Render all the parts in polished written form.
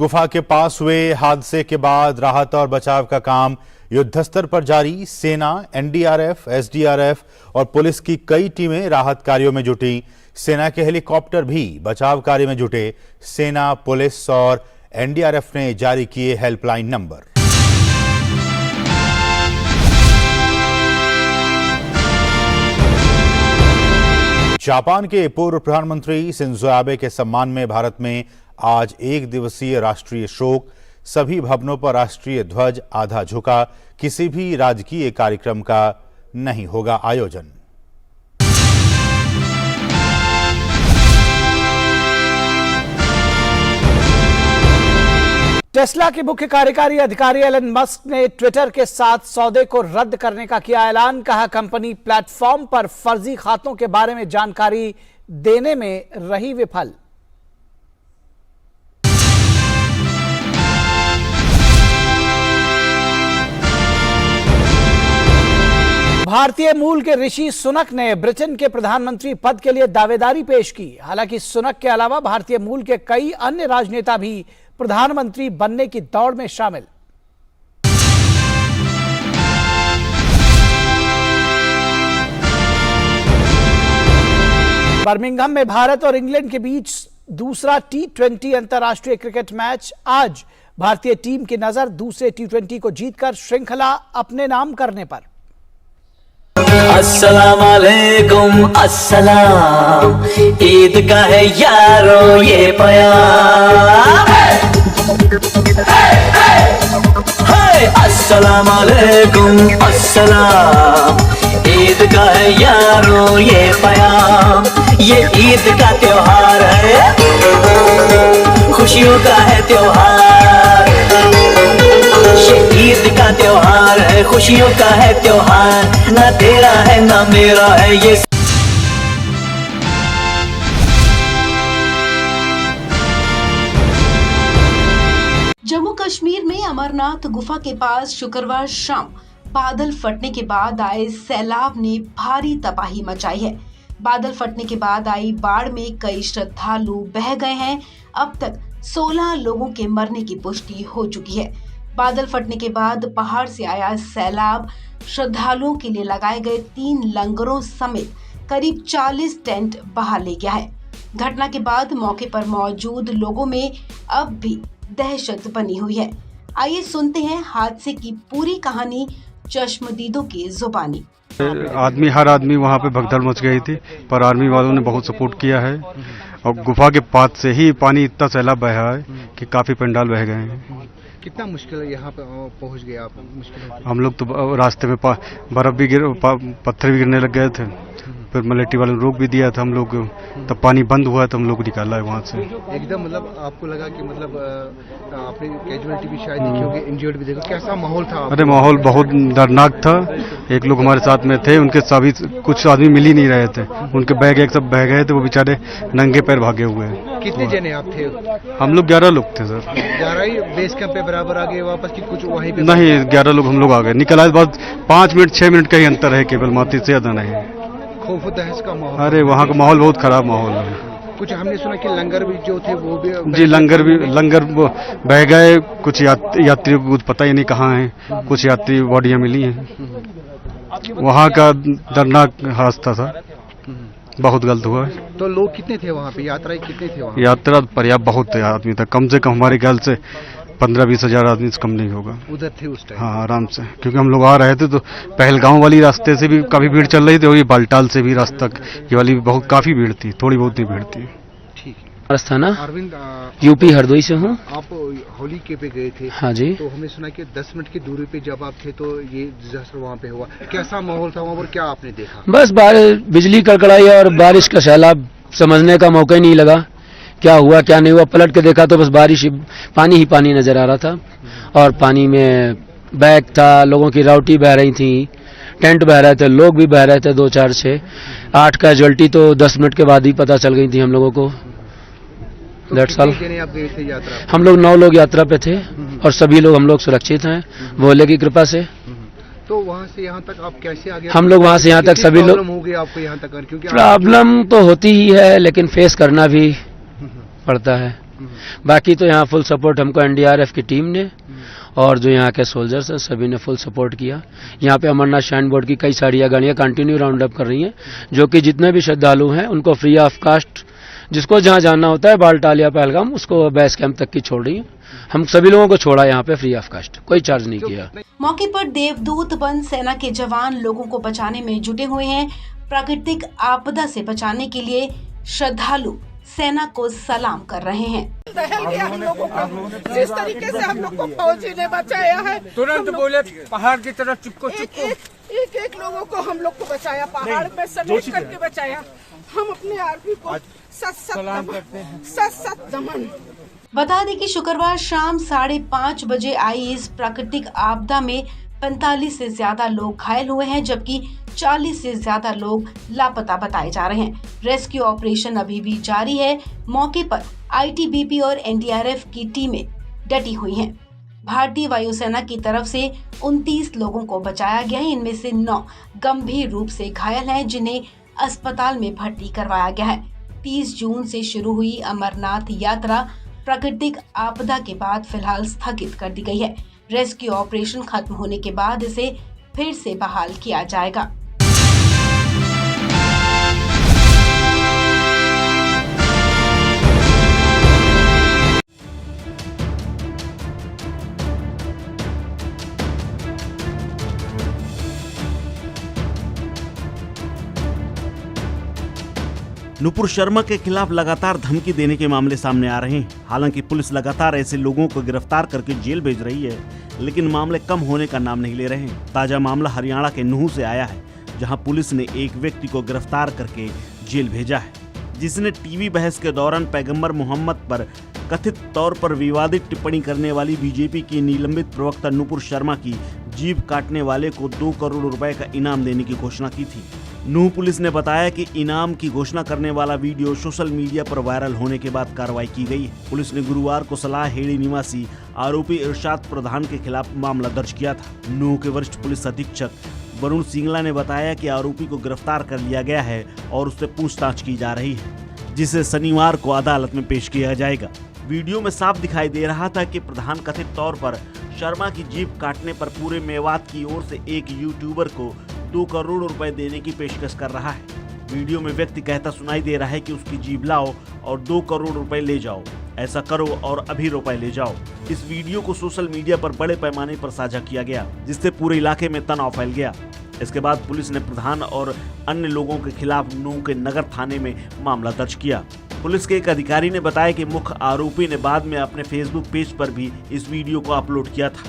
गुफा के पास हुए हादसे के बाद राहत और बचाव का काम युद्धस्तर पर जारी। सेना, एनडीआरएफ, एसडीआरएफ और पुलिस की कई टीमें राहत कार्यों में जुटी। सेना के हेलीकॉप्टर भी बचाव कार्य में जुटे। सेना, पुलिस और एनडीआरएफ ने जारी किए हेल्पलाइन नंबर। जापान के पूर्व प्रधानमंत्री शिंजो आबे के सम्मान में भारत में आज एक दिवसीय राष्ट्रीय शोक। सभी भवनों पर राष्ट्रीय ध्वज आधा झुका। किसी भी राजकीय कार्यक्रम का नहीं होगा आयोजन। टेस्ला के मुख्य कार्यकारी अधिकारी एलन मस्क ने ट्विटर के साथ सौदे को रद्द करने का किया ऐलान। कहा, कंपनी प्लेटफॉर्म पर फर्जी खातों के बारे में जानकारी देने में रही विफल। भारतीय मूल के ऋषि सुनक ने ब्रिटेन के प्रधानमंत्री पद के लिए दावेदारी पेश की। हालांकि सुनक के अलावा भारतीय मूल के कई अन्य राजनेता भी प्रधानमंत्री बनने की दौड़ में शामिल। बर्मिंघम में भारत और इंग्लैंड के बीच दूसरा T20 अंतर्राष्ट्रीय क्रिकेट मैच। आज भारतीय टीम की नजर दूसरे T20 को जीतकर श्रृंखला अपने नाम करने पर। अस्सलाम वालेकुम, अस्सलाम, ईद का है यारो ये प्यार। अस्सलाम वालेकुम, अस्सलाम, ईद का है यारो ये प्यार। ये ईद का त्योहार है, खुशियों का है त्योहार। ये ईद का त्योहार है, खुशियों का है त्योहार। ना तेरा है ना मेरा है ये। जम्मू कश्मीर में अमरनाथ गुफा के पास शुक्रवार शाम बादल फटने के बाद आए सैलाब ने भारी तबाही मचाई है। बादल फटने के बाद आई बाढ़ में कई श्रद्धालु बह गए हैं। अब तक 16 लोगों के मरने की पुष्टि हो चुकी है। बादल फटने के बाद पहाड़ से आया सैलाब श्रद्धालुओं के लिए लगाए गए 3 लंगरों समेत करीब 40 टेंट बहा ले गया है। घटना के बाद मौके पर मौजूद लोगों में अब भी दहशत बनी हुई है। आइए सुनते हैं हादसे की पूरी कहानी चश्मदीदों की जुबानी। हर आदमी वहाँ पे भगदड़ मच गई थी, पर आर्मी वालों ने बहुत सपोर्ट किया है और गुफा के पास से ही पानी इतना सैलाब बहा है कि काफी पंडाल बह गए हैं। कितना मुश्किल है यहाँ पे पहुँच गए आप? मुश्किल हम लोग तो रास्ते में बर्फ भी पत्थर भी गिरने लग गए थे। फिर मिलिट्री वालों ने रोक भी दिया था हम लोग। तब पानी बंद हुआ तो हम लोग निकाला है वहाँ से। एकदम मतलब आपको लगा कि मतलब आपने कैजुअलिटी भी शायद देखी होगी, इंजर्ड भी देखा, कैसा माहौल था? अरे माहौल बहुत दर्दनाक था। एक लोग हमारे साथ में थे, उनके सभी कुछ आदमी मिल ही नहीं रहे थे। उनके बैग एक सब बह गए थे, वो बेचारे नंगे पैर भागे हुए हैं। कितने जने आप थे? हम लोग 11 लोग थे सर। 11 ही बेस कैंप पे बराबर आ गए वापस कि कुछ वहीं पे? नहीं, 11 लोग हम लोग आ गए। निकल आए बाद 5 मिनट 6 मिनट का ही अंतर है केवल, माती से ज्यादा नहीं। खौफ दहशत का माहौल? अरे वहाँ का माहौल बहुत खराब माहौल है। कुछ हमने सुना कि लंगर भी जो थे वो भी जी लंगर बह गए। कुछ यात्रियों को कुछ पता ही नहीं कहाँ है। कुछ यात्री बॉडियां मिली हैं। वहाँ का दर्दनाक हादसा था, बहुत गलत हुआ। तो लोग कितने थे वहाँ पे? यात्रा कितने थे वहाँ? यात्रा पर्याप्त बहुत आदमी था, कम से कम हमारे ख्याल से 15-20 हजार आदमी से कम नहीं होगा। उधर थे उस टाइम? हाँ, आराम से, क्योंकि हम लोग आ रहे थे तो पहलगांव वाली रास्ते से भी काफी भीड़ चल रही थी और ये बालटाल से भी रास्ता ये वाली बहुत काफी भीड़ थी, थोड़ी बहुत ही भीड़ थी। ठीक है। अस्थाना अरविंद, यूपी हरदोई से हूँ। आप होली के पे गए थे? हाँ जी। तो हमने सुना कि 10 मिनट की दूरी पे जब आप थे तो ये डिजास्टर वहाँ पे हुआ। कैसा माहौल था वहाँ पर, क्या आपने देखा? बस बिजली कड़कड़ाई और बारिश का सैलाब, समझने का मौका ही नहीं लगा क्या हुआ क्या नहीं हुआ। पलट के देखा तो बस पानी ही पानी नजर आ रहा था और पानी में बैग था, लोगों की राउटी बह रही थी, टेंट बह रहे थे, लोग भी बह रहे थे। 2 4 6 8 कैजुअल्टी तो 10 मिनट के बाद ही पता चल गई थी हम लोगों को। कितने जने आप गए थे यात्रा? हम लोग 9 लोग यात्रा पे थे और सभी लोग हम लोग सुरक्षित हैं भोले की कृपा से। तो वहाँ से यहाँ तक आप कैसे आ गए? हम लोग वहाँ से यहाँ तक सभी लोग। प्रॉब्लम हो गई आपको यहाँ तक? क्योंकि प्रॉब्लम तो होती ही है, लेकिन फेस करना भी पड़ता है। बाकी तो यहाँ फुल सपोर्ट हमको एनडीआरएफ की टीम ने और जो यहाँ के सोल्जर्स हैं सभी ने फुल सपोर्ट किया। यहाँ पे अमरनाथ श्राइन बोर्ड की कई सारी गाड़ियाँ कंटिन्यू राउंड अप कर रही हैं, जो कि जितने भी श्रद्धालु हैं उनको फ्री ऑफ कास्ट, जिसको जहाँ जाना होता है बालटाल या पहलगाम, उसको बेस कैंप तक की छोड़ रही है। हम सभी लोगों को छोड़ा यहाँ पे फ्री ऑफ कास्ट, कोई चार्ज नहीं किया। मौके पर देवदूत वन सेना के जवान लोगों को बचाने में जुटे हुए हैं। प्राकृतिक आपदा से बचाने के लिए श्रद्धालु सेना को सलाम कर रहे हैं। हम लोगों को जिस तरीके से हम लोग को फौजी ने बचाया है, तुरंत बोले पहाड़ की तरफ चिपको चिपको, एक लोगों को हम लोग को बचाया, पहाड़ में समेट करके बचाया। हम अपने आर्मी को सत नमन। बता दें कि शुक्रवार शाम 5:30 बजे आई इस प्राकृतिक आपदा में 45 से ज्यादा लोग घायल हुए हैं, जबकि 40 से ज्यादा लोग लापता बताए जा रहे हैं। रेस्क्यू ऑपरेशन अभी भी जारी है। मौके पर आईटीबीपी और एनडीआरएफ की टीमें डटी हुई हैं। भारतीय वायुसेना की तरफ से 29 लोगों को बचाया गया है। इनमें से 9 गंभीर रूप से घायल हैं, जिन्हें अस्पताल में भर्ती करवाया गया है। 30 जून से शुरू हुई अमरनाथ यात्रा प्राकृतिक आपदा के बाद फिलहाल स्थगित कर दी गई है। रेस्क्यू ऑपरेशन खत्म होने के बाद इसे फिर से बहाल किया जाएगा। नुपुर शर्मा के खिलाफ लगातार धमकी देने के मामले सामने आ रहे हैं। हालांकि पुलिस लगातार ऐसे लोगों को गिरफ्तार करके जेल भेज रही है, लेकिन मामले कम होने का नाम नहीं ले रहे हैं। ताजा मामला हरियाणा के नूह से आया है, जहां पुलिस ने एक व्यक्ति को गिरफ्तार करके जेल भेजा है, जिसने टीवी बहस के दौरान पैगंबर मोहम्मद पर कथित तौर पर विवादित टिप्पणी करने वाली बीजेपी की निलंबित प्रवक्ता नुपुर शर्मा की जीभ काटने वाले को 2 करोड़ रुपए का इनाम देने की घोषणा की थी। नूह पुलिस ने बताया कि इनाम की घोषणा करने वाला वीडियो सोशल मीडिया पर वायरल होने के बाद कार्रवाई की गई है। पुलिस ने गुरुवार को सलाह हेड़ी निवासी आरोपी इरशाद प्रधान के खिलाफ मामला दर्ज किया था। नूह के वरिष्ठ पुलिस अधीक्षक वरुण सिंगला ने बताया कि आरोपी को गिरफ्तार कर लिया गया है और उससे पूछताछ की जा रही है, जिसे शनिवार को अदालत में पेश किया जाएगा। वीडियो में साफ दिखाई दे रहा था कि प्रधान कथित तौर पर शर्मा की जीभ काटने पर पूरे मेवात की ओर से एक यूट्यूबर को 2 करोड़ रुपए देने की पेशकश कर रहा है। वीडियो में व्यक्ति कहता सुनाई दे रहा है कि उसकी जीभ लाओ और 2 करोड़ रुपए ले जाओ, ऐसा करो और अभी रुपए ले जाओ। इस वीडियो को सोशल मीडिया पर बड़े पैमाने पर साझा किया गया, जिससे पूरे इलाके में तनाव फैल गया। इसके बाद पुलिस ने प्रधान और अन्य लोगों के खिलाफ नूह के नगर थाने में मामला दर्ज किया। पुलिस के एक अधिकारी ने बताया कि मुख्य आरोपी ने बाद में अपने फेसबुक पेज पर भी इस वीडियो को अपलोड किया था।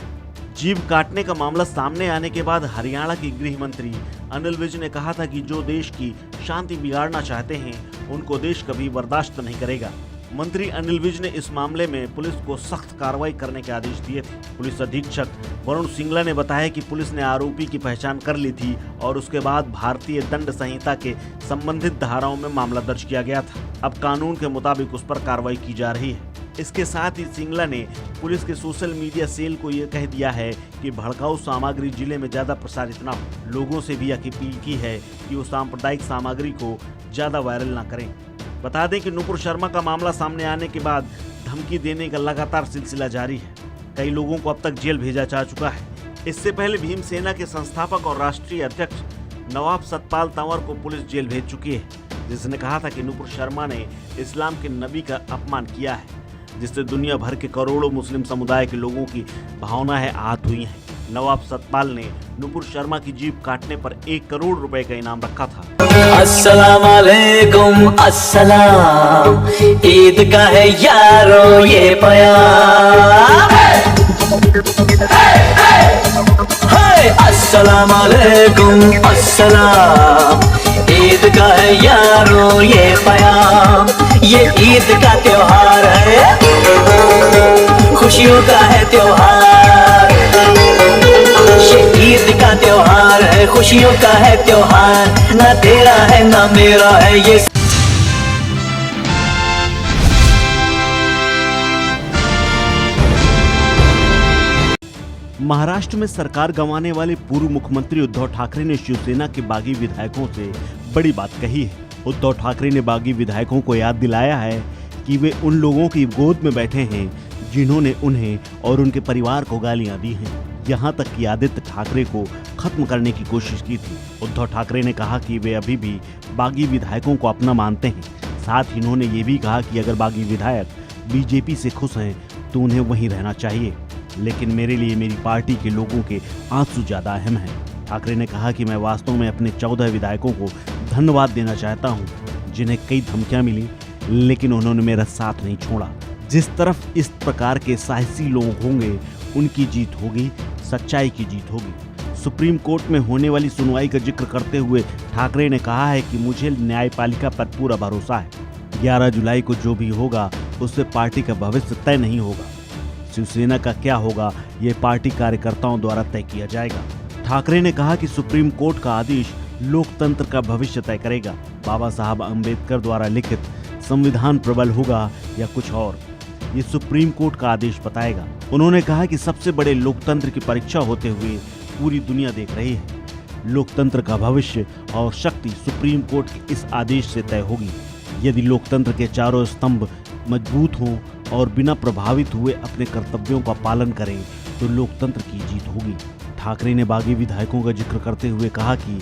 जीभ काटने का मामला सामने आने के बाद हरियाणा के गृह मंत्री अनिल विज ने कहा था कि जो देश की शांति बिगाड़ना चाहते हैं उनको देश कभी बर्दाश्त नहीं करेगा। मंत्री अनिल विज ने इस मामले में पुलिस को सख्त कार्रवाई करने के आदेश दिए थे। पुलिस अधीक्षक वरुण सिंगला ने बताया कि पुलिस ने आरोपी की पहचान कर ली थी और उसके बाद भारतीय दंड संहिता के संबंधित धाराओं में मामला दर्ज किया गया था। अब कानून के मुताबिक उस पर कार्रवाई की जा रही है। इसके साथ ही सिंगला ने पुलिस के सोशल मीडिया सेल को यह कह दिया है कि भड़काऊ सामग्री जिले में ज्यादा प्रसारित न हो। लोगों से भी अपील की है कि वो सांप्रदायिक सामग्री को ज्यादा वायरल न करें। बता दें कि नुपुर शर्मा का मामला सामने आने के बाद धमकी देने का लगातार सिलसिला जारी है। कई लोगों को अब तक जेल भेजा जा चुका है। इससे पहले भीमसेना के संस्थापक और राष्ट्रीय अध्यक्ष नवाब सतपाल तंवर को पुलिस जेल भेज चुकी है, जिसने कहा था कि नुपुर शर्मा ने इस्लाम के नबी का अपमान किया है, जिससे दुनिया भर के करोड़ों मुस्लिम समुदाय के लोगों की भावनाएं आहत हुई हैं। नवाब सतपाल ने नुपुर शर्मा की जीभ काटने पर 1 करोड़ रुपए का इनाम रखा था। अस्सलाम वालेकुम अस्सलाम, ईद का है यारो ये प्यार। अस्सलाम वालेकुम अस्सलाम, ईद का है यारो ये प्यार। ये ईद का त्योहार है, खुशियों का है त्योहार। ये ईद का त्योहार है, खुशियों का है त्योहार। ना तेरा है ना मेरा है ये। महाराष्ट्र में सरकार गंवाने वाले पूर्व मुख्यमंत्री उद्धव ठाकरे ने शिवसेना के बागी विधायकों से बड़ी बात कही है। उद्धव ठाकरे ने बागी विधायकों को याद दिलाया है कि वे उन लोगों की गोद में बैठे हैं जिन्होंने उन्हें और उनके परिवार को गालियां दी हैं। यहाँ तक कि आदित्य ठाकरे को खत्म करने की कोशिश की थी। उद्धव ठाकरे ने कहा कि वे अभी भी बागी विधायकों को अपना मानते हैं। साथ ही उन्होंने ये भी कहा कि अगर बागी विधायक बीजेपी से खुश हैं तो उन्हें वहीं रहना चाहिए, लेकिन मेरे लिए मेरी पार्टी के लोगों के आंसू ज्यादा अहम हैं। ठाकरे ने कहा कि मैं वास्तव में अपने 14 विधायकों को धन्यवाद देना चाहता हूं, जिन्हें कई धमकियां मिली लेकिन उन्होंने मेरा साथ नहीं छोड़ा। जिस तरफ इस प्रकार के साहसी लोग होंगे उनकी जीत होगी, सच्चाई की जीत होगी। सुप्रीम कोर्ट में होने वाली सुनवाई का जिक्र करते हुए ठाकरे ने कहा है कि मुझे न्यायपालिका पर पूरा भरोसा है। 11 जुलाई को जो भी होगा उससे पार्टी का भविष्य तय नहीं होगा। शिवसेना का क्या होगा ये पार्टी कार्यकर्ताओं द्वारा तय किया जाएगा। ठाकरे ने कहा कि सुप्रीम कोर्ट का आदेश लोकतंत्र का भविष्य तय करेगा। बाबा साहब अम्बेडकर द्वारा लिखित संविधान प्रबल होगा या कुछ और, ये सुप्रीम कोर्ट का आदेश बताएगा। उन्होंने कहा कि सबसे बड़े लोकतंत्र की परीक्षा होते हुए पूरी दुनिया देख रही है। लोकतंत्र का भविष्य और शक्ति सुप्रीम कोर्ट के इस आदेश से तय होगी। यदि लोकतंत्र के चारों स्तंभ मजबूत हों और बिना प्रभावित हुए अपने कर्तव्यों का पालन करें तो लोकतंत्र की जीत होगी। ठाकरे ने बागी विधायकों का जिक्र करते हुए कहा कि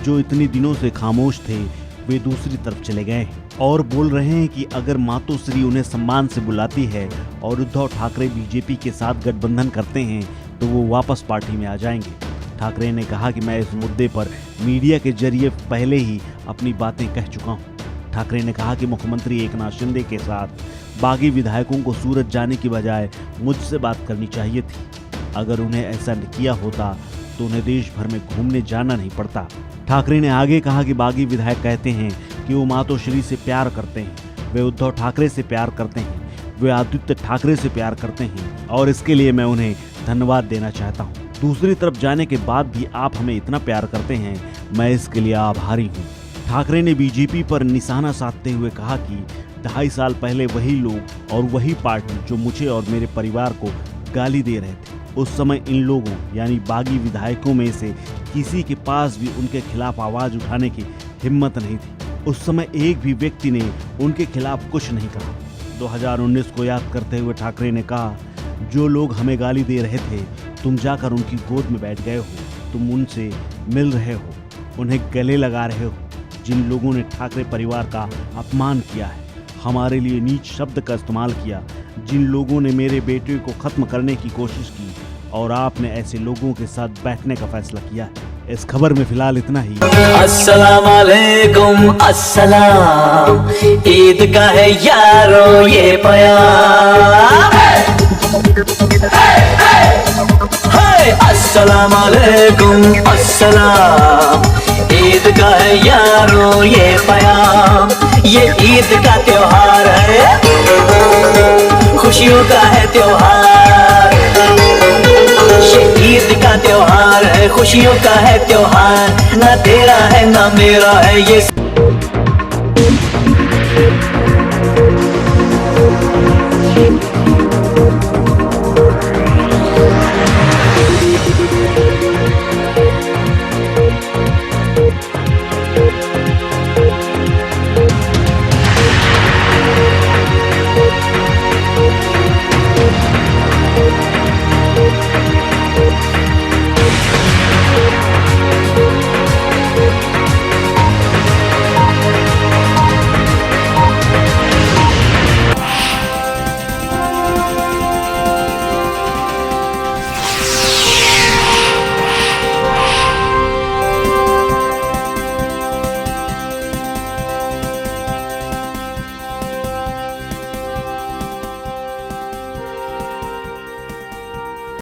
जो इतने दिनों से खामोश थे वे दूसरी तरफ चले गए हैं और बोल रहे हैं कि अगर मातोश्री उन्हें सम्मान से बुलाती है और उद्धव ठाकरे बीजेपी के साथ गठबंधन करते हैं तो वो वापस पार्टी में आ जाएंगे। ठाकरे ने कहा कि मैं इस मुद्दे पर मीडिया के जरिए पहले ही अपनी बातें कह चुका हूँ। ठाकरे ने कहा कि मुख्यमंत्री एकनाथ शिंदे के साथ बागी विधायकों को सूरत जाने की बजाय मुझसे बात करनी चाहिए थी। अगर उन्हें ऐसा किया होता तो उन्हें देश भर में घूमने जाना नहीं पड़ता। ठाकरे ने आगे कहा कि बागी विधायक कहते हैं कि वो मातोश्री से प्यार करते हैं, वे उद्धव ठाकरे से प्यार करते हैं, वे आदित्य ठाकरे से प्यार करते हैं और इसके लिए मैं उन्हें धन्यवाद देना चाहता हूँ। दूसरी तरफ जाने के बाद भी आप हमें इतना प्यार करते हैं, मैं इसके लिए आभारी हूँ। ठाकरे ने बीजेपी पर निशाना साधते हुए कहा कि 2.5 साल पहले वही लोग और वही पार्टी जो मुझे और मेरे परिवार को गाली दे रहे थे, उस समय इन लोगों यानी बागी विधायकों में से किसी के पास भी उनके खिलाफ आवाज उठाने की हिम्मत नहीं थी। उस समय एक भी व्यक्ति ने उनके खिलाफ कुछ नहीं कहा। 2019 को याद करते हुए ठाकरे ने कहा, जो लोग हमें गाली दे रहे थे तुम जाकर उनकी गोद में बैठ गए हो, तुम उनसे मिल रहे हो, उन्हें गले लगा रहे हो। जिन लोगों ने ठाकरे परिवार का अपमान किया है, हमारे लिए नीच शब्द का इस्तेमाल किया, जिन लोगों ने मेरे बेटे को खत्म करने की कोशिश की और आपने ऐसे लोगों के साथ बैठने का फैसला किया है। इस खबर में फिलहाल इतना ही। अस्सलाम वालेकुम अस्सलाम, ईद का है यारो ये प्यार। अस्सलाम वालेकुम अस्सलाम, ईद का है यारो ये प्यार। ये ईद का त्योहार है, खुशियों का है त्योहार। ये ईद का त्योहार है, खुशियों का है त्योहार। ना तेरा है ना मेरा है ये